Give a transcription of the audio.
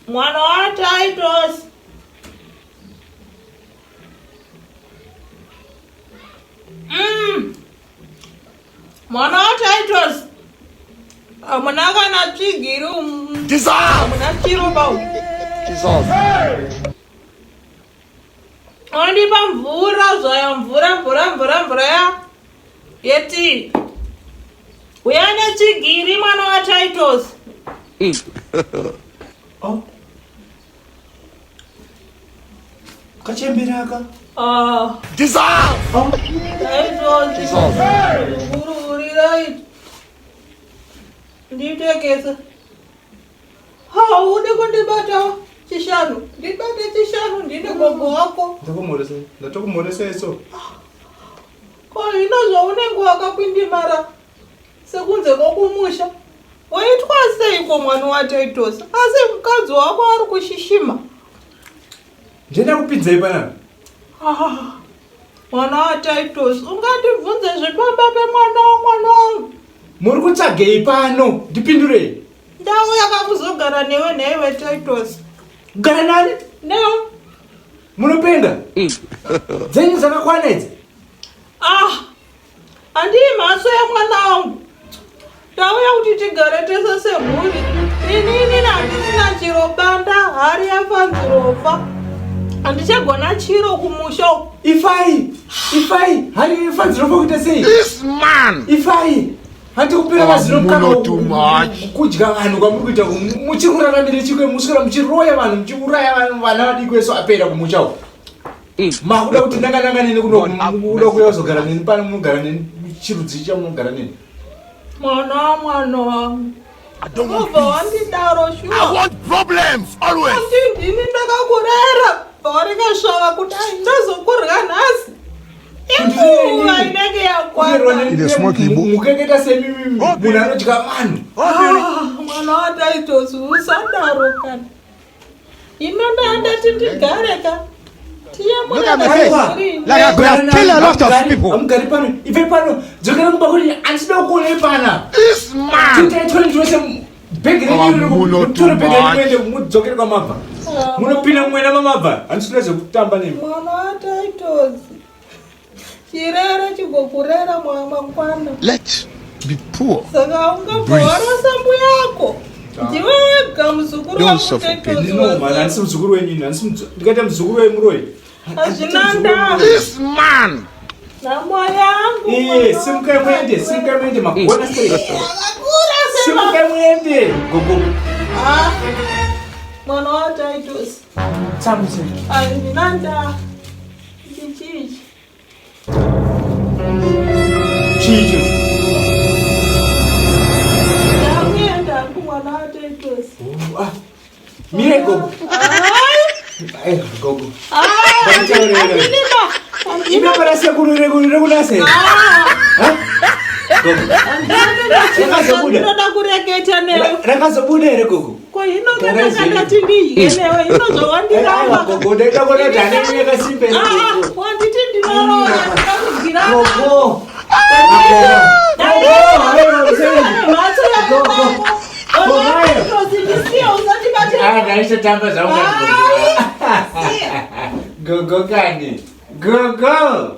Mwana wa Titus. Mwana wa Titus. Mwana kana Chigiri. Mwana Chiroba. Jesus. Andipa mvura zoya mvura ya. Yeti. Uyane Chigiri mwana wa Titus. Oh. Kachembiraka. Jesus. Oh. Jesus. Uri right. Nditekesa. Ude kundibata chishanu. Ndibate chishanu ndine gogo wako. Ndakumoresa eso. Ko ino unenge wakakwindimara. Sekunze kokumusha. Waitwa seiko mwana wa Titus? Asi mukadzi wako ari kushishima. Ndenda kupinzai panapa. Mwana wa Titus, ungandibvunze zvepamba pemwana wangu. Muri kutsvagei pano? Ndipindurei. Ndau yakakuzogara newe Titus. Kugara nani? Newe. Munopenda? Dzenyu dzakakwana idzi? Handii mhatso yemwana wangu. Ndauya kuti tigare tese semhuri. Inini handisina chiro banda, hari yafanzirofa. Handichagona chiro kumusha. Ifai. Hari yafanzirofa kuita sei? This man. Ifai. Handi kupira mazino mukaka too much. Kudya vanhu kwamuri kuita muchiri kuraramira chikwe muswera muchiroya vanhu muchiuraya vanhu vana vadiki vesu apera kumusha uko. Makuda kuti ndanga neni kuda kuya kuzogara neni pano munogara neni chirudzi chamunogara neni. Mwana wangu. I don't want peace. I want problems always. Ndini ndakakurera. Pawaringashava kuti ndazokurya nhasi. Inguva inenge yakwana. Mukengeta semimi munhu anodya vanhu. Mwana wa Titus usadaro kana. Ino ndandati ndigare ka. Look at my face. Like I could have killed a lot of people. Amugari pano. Ife pano. Dzokera kumba kuti andisida kuone pana. This man. Titaitwa ndwese bhegi renyu tore bhegi renyu mudzokere kwamabva. Munopinda mwena mamabva. Andisida zvekutamba nemi. Mwana wa Titus. Chirere chigokurera mangwana. Let's be poor. Saka ungabhorasa mbuyako. Ndiwe wega muzukuru wa Titus. No man, handisi muzukuru wenyu. Ndikaita muzukuru wemuroi. Azvinanda. This man. Namo yangu. Simukai muende makona sei. Wakakura Simukai muende. Gogo. Mwana wa Titus. Tsamuse. Azvinanda. Chichi. Chicho. Ndakuenda kumwana wa Titus. Mire gogo. Gogo. Ime para seguro kunase. Ndinoda kureketa newe. Rakazobuda ere gogo. Ko ino kana ndati ndidye newe ino zvawandiramba. Gogo ndaita kuona dhani yakasimba ere gogo. Wanditi ndinoroora ndakubvira. Gogo. Mhatso yako. Ndaishatamba zvangu. Gogo kani. Gogo.